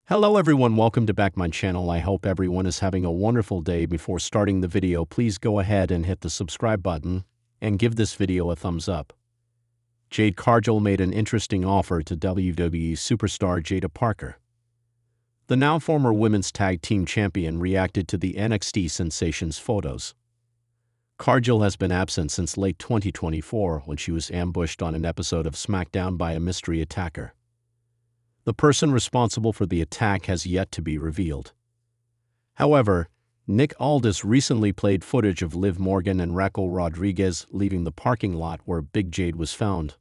Hello everyone, welcome to back my channel. I hope everyone is having a wonderful day. Before starting the video, please go ahead and hit the subscribe button and give this video a thumbs up. Jade Cargill made an interesting offer to WWE superstar Jade Cargill. The now former women's tag team champion reacted to the NXT Sensations photos. Cargill has been absent since late 2024 when she was ambushed on an episode of SmackDown by a mystery attacker. The person responsible for the attack has yet to be revealed. However, Nick Aldis recently played footage of Liv Morgan and Raquel Rodriguez leaving the parking lot where Big Jade was found.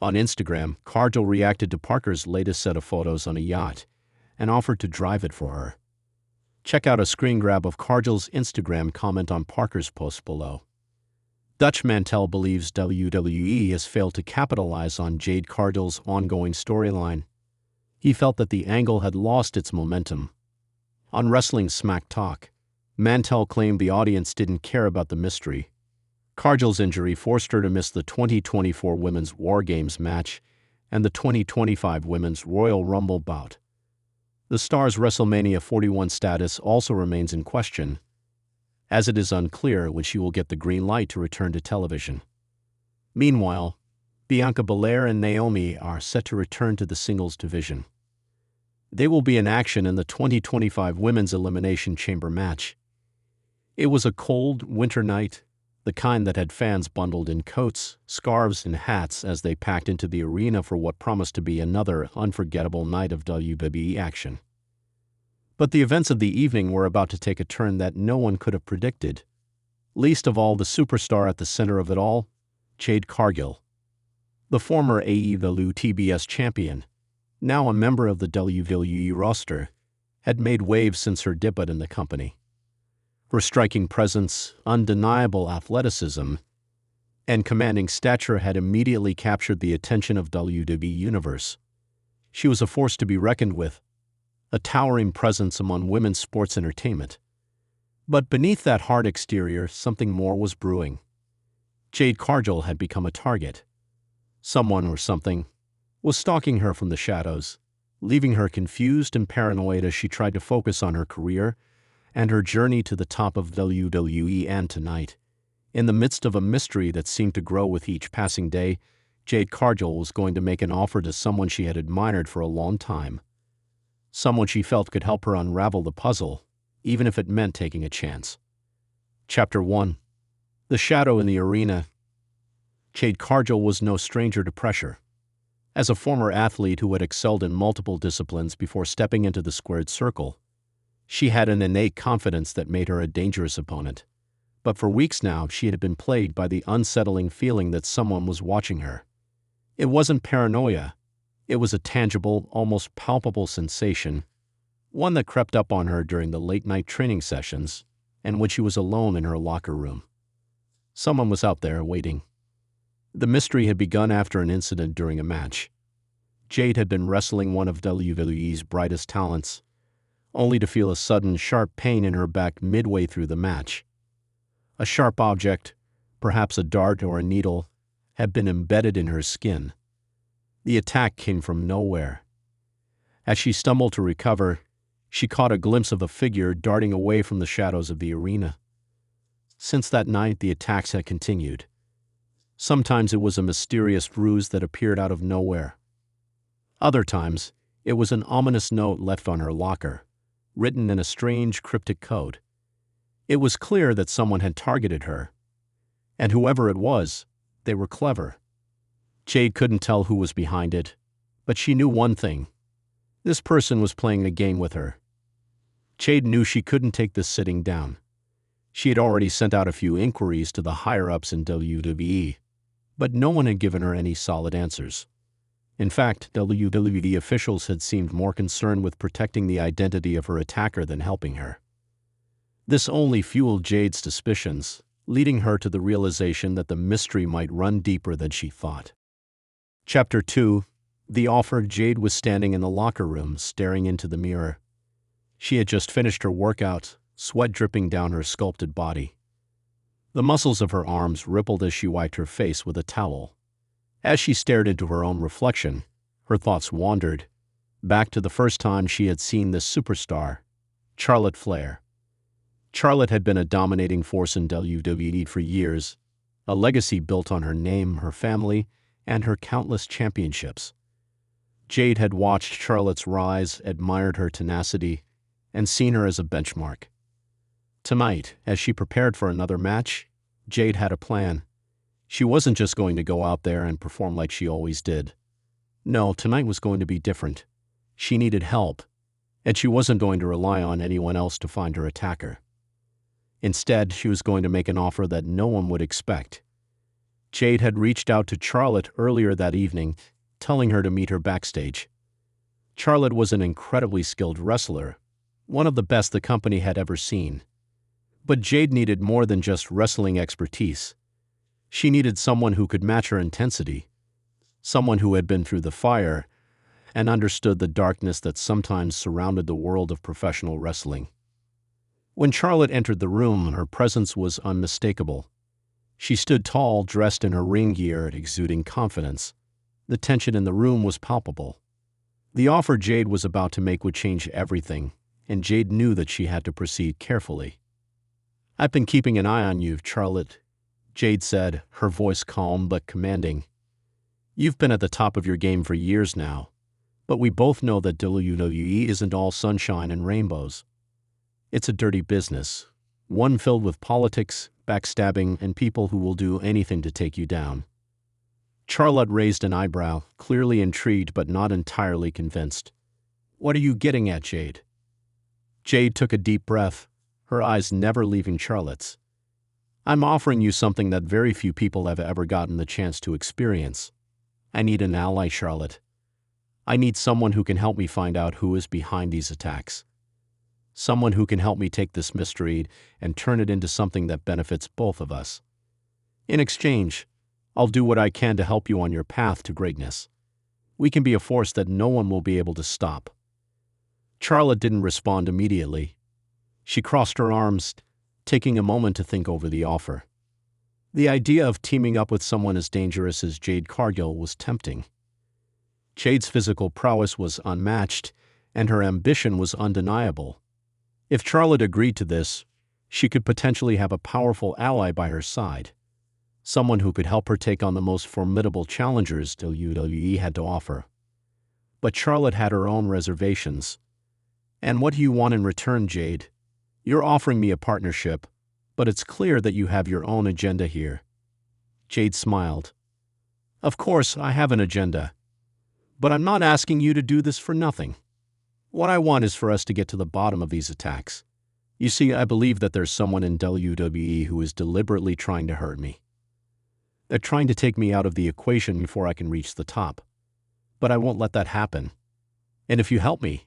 On Instagram, Cargill reacted to Parker's latest set of photos on a yacht and offered to drive it for her. Check out a screen grab of Cargill's Instagram comment on Parker's post below. Dutch Mantel believes WWE has failed to capitalize on Jade Cargill's ongoing storyline. He felt that the angle had lost its momentum. On Wrestling Smack Talk, Mantel claimed the audience didn't care about the mystery. Cargill's injury forced her to miss the 2024 Women's War Games match and the 2025 Women's Royal Rumble bout. The star's WrestleMania 41 status also remains in question, as it is unclear when she will get the green light to return to television. Meanwhile, Bianca Belair and Naomi are set to return to the singles division. They will be in action in the 2025 Women's Elimination Chamber match. It was a cold winter night, the kind that had fans bundled in coats, scarves, and hats as they packed into the arena for what promised to be another unforgettable night of WWE action. But the events of the evening were about to take a turn that no one could have predicted, least of all the superstar at the center of it all, Jade Cargill. The former AEW TBS champion, now a member of the WWE roster, had made waves since her debut in the company. Her striking presence, undeniable athleticism, and commanding stature had immediately captured the attention of WWE Universe. She was a force to be reckoned with, a towering presence among women's sports entertainment. But beneath that hard exterior, something more was brewing. Jade Cargill had become a target. Someone or something was stalking her from the shadows, leaving her confused and paranoid as she tried to focus on her career and her journey to the top of WWE. And tonight, in the midst of a mystery that seemed to grow with each passing day, Jade Cargill was going to make an offer to someone she had admired for a long time. Someone she felt could help her unravel the puzzle, even if it meant taking a chance. Chapter 1. The Shadow in the Arena. Jade Cargill was no stranger to pressure. As a former athlete who had excelled in multiple disciplines before stepping into the squared circle, she had an innate confidence that made her a dangerous opponent. But for weeks now, she had been plagued by the unsettling feeling that someone was watching her. It wasn't paranoia. It was a tangible, almost palpable sensation, one that crept up on her during the late-night training sessions and when she was alone in her locker room. Someone was out there waiting. The mystery had begun after an incident during a match. Jade had been wrestling one of WWE's brightest talents, only to feel a sudden, sharp pain in her back midway through the match. A sharp object, perhaps a dart or a needle, had been embedded in her skin. The attack came from nowhere. As she stumbled to recover, she caught a glimpse of a figure darting away from the shadows of the arena. Since that night, the attacks had continued. Sometimes it was a mysterious ruse that appeared out of nowhere. Other times, it was an ominous note left on her locker, written in a strange, cryptic code. It was clear that someone had targeted her. And whoever it was, they were clever. Jade couldn't tell who was behind it, but she knew one thing. This person was playing a game with her. Jade knew she couldn't take this sitting down. She had already sent out a few inquiries to the higher-ups in WWE, but no one had given her any solid answers. In fact, WWE officials had seemed more concerned with protecting the identity of her attacker than helping her. This only fueled Jade's suspicions, leading her to the realization that the mystery might run deeper than she thought. Chapter 2. The Offer. Jade was standing in the locker room, staring into the mirror. She had just finished her workout, sweat dripping down her sculpted body. The muscles of her arms rippled as she wiped her face with a towel. As she stared into her own reflection, her thoughts wandered, back to the first time she had seen this superstar, Charlotte Flair. Charlotte had been a dominating force in WWE for years, a legacy built on her name, her family, and her countless championships. Jade had watched Charlotte's rise, admired her tenacity, and seen her as a benchmark. Tonight, as she prepared for another match, Jade had a plan. She wasn't just going to go out there and perform like she always did. No, tonight was going to be different. She needed help, and she wasn't going to rely on anyone else to find her attacker. Instead, she was going to make an offer that no one would expect. Jade had reached out to Charlotte earlier that evening, telling her to meet her backstage. Charlotte was an incredibly skilled wrestler, one of the best the company had ever seen. But Jade needed more than just wrestling expertise. She needed someone who could match her intensity, someone who had been through the fire and understood the darkness that sometimes surrounded the world of professional wrestling. When Charlotte entered the room, her presence was unmistakable. She stood tall, dressed in her ring gear, exuding confidence. The tension in the room was palpable. The offer Jade was about to make would change everything, and Jade knew that she had to proceed carefully. "I've been keeping an eye on you, Charlotte," Jade said, her voice calm but commanding. "You've been at the top of your game for years now, but we both know that WWE isn't all sunshine and rainbows. It's a dirty business, one filled with politics, backstabbing, and people who will do anything to take you down." Charlotte raised an eyebrow, clearly intrigued but not entirely convinced. "What are you getting at, Jade?" Jade took a deep breath, her eyes never leaving Charlotte's. "I'm offering you something that very few people have ever gotten the chance to experience. I need an ally, Charlotte. I need someone who can help me find out who is behind these attacks. Someone who can help me take this mystery and turn it into something that benefits both of us. In exchange, I'll do what I can to help you on your path to greatness. We can be a force that no one will be able to stop." Charlotte didn't respond immediately. She crossed her arms, taking a moment to think over the offer. The idea of teaming up with someone as dangerous as Jade Cargill was tempting. Jade's physical prowess was unmatched, and her ambition was undeniable. If Charlotte agreed to this, she could potentially have a powerful ally by her side, someone who could help her take on the most formidable challengers WWE had to offer. But Charlotte had her own reservations. "And what do you want in return, Jade? You're offering me a partnership, but it's clear that you have your own agenda here." Jade smiled. "Of course, I have an agenda. But I'm not asking you to do this for nothing. What I want is for us to get to the bottom of these attacks. You see, I believe that there's someone in WWE who is deliberately trying to hurt me. They're trying to take me out of the equation before I can reach the top. But I won't let that happen. And if you help me,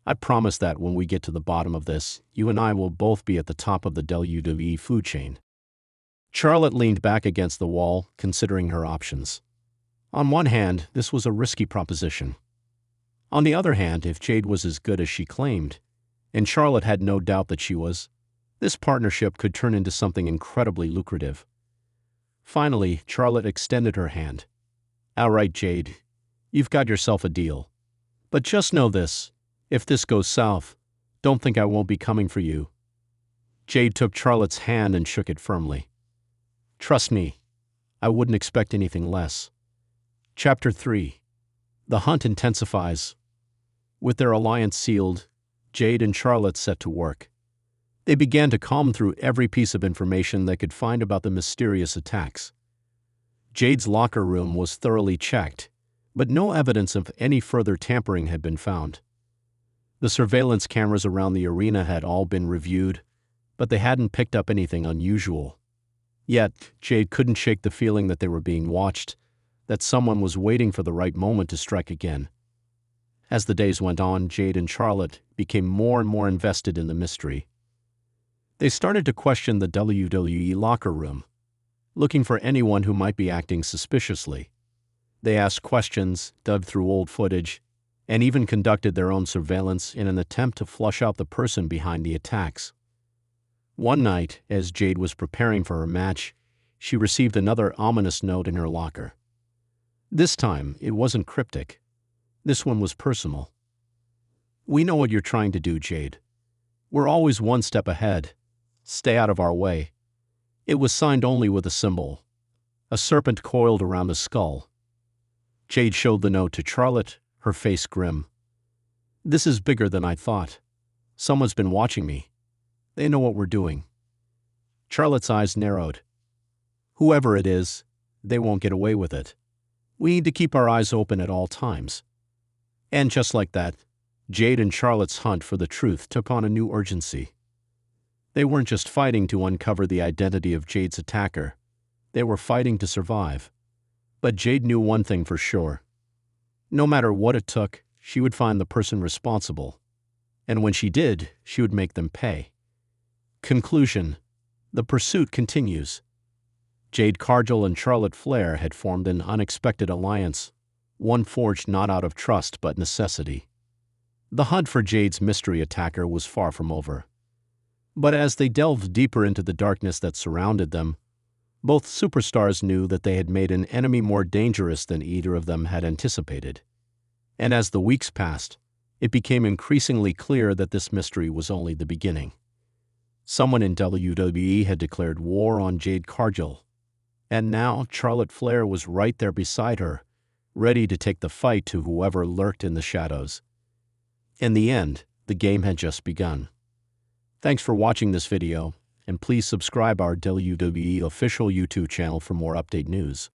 I promise that when we get to the bottom of this, you and I will both be at the top of the WWE food chain." Charlotte leaned back against the wall, considering her options. On one hand, this was a risky proposition. On the other hand, if Jade was as good as she claimed, and Charlotte had no doubt that she was, this partnership could turn into something incredibly lucrative. Finally, Charlotte extended her hand. "All right, Jade, you've got yourself a deal. But just know this, if this goes south, don't think I won't be coming for you." Jade took Charlotte's hand and shook it firmly. "Trust me, I wouldn't expect anything less." Chapter 3. The hunt intensifies. With their alliance sealed, Jade and Charlotte set to work. They began to comb through every piece of information they could find about the mysterious attacks. Jade's locker room was thoroughly checked, but no evidence of any further tampering had been found. The surveillance cameras around the arena had all been reviewed, but they hadn't picked up anything unusual. Yet, Jade couldn't shake the feeling that they were being watched, that someone was waiting for the right moment to strike again. As the days went on, Jade and Charlotte became more and more invested in the mystery. They started to question the WWE locker room, looking for anyone who might be acting suspiciously. They asked questions, dug through old footage, and even conducted their own surveillance in an attempt to flush out the person behind the attacks. One night, as Jade was preparing for her match, she received another ominous note in her locker. This time, it wasn't cryptic. This one was personal. We know what you're trying to do, Jade. We're always one step ahead. Stay out of our way. It was signed only with a symbol. A serpent coiled around a skull. Jade showed the note to Charlotte, her face grim. This is bigger than I thought. Someone's been watching me. They know what we're doing. Charlotte's eyes narrowed. Whoever it is, they won't get away with it. We need to keep our eyes open at all times. And just like that, Jade and Charlotte's hunt for the truth took on a new urgency. They weren't just fighting to uncover the identity of Jade's attacker. They were fighting to survive. But Jade knew one thing for sure. No matter what it took, she would find the person responsible. And when she did, she would make them pay. Conclusion: the pursuit continues. Jade Cargill and Charlotte Flair had formed an unexpected alliance, one forged not out of trust but necessity. The hunt for Jade's mystery attacker was far from over. But as they delved deeper into the darkness that surrounded them, both superstars knew that they had made an enemy more dangerous than either of them had anticipated. And as the weeks passed, it became increasingly clear that this mystery was only the beginning. Someone in WWE had declared war on Jade Cargill. And now Charlotte Flair was right there beside her, ready to take the fight to whoever lurked in the shadows. In the end, the game had just begun. Thanks for watching this video, and please subscribe our WWE official YouTube channel for more update news.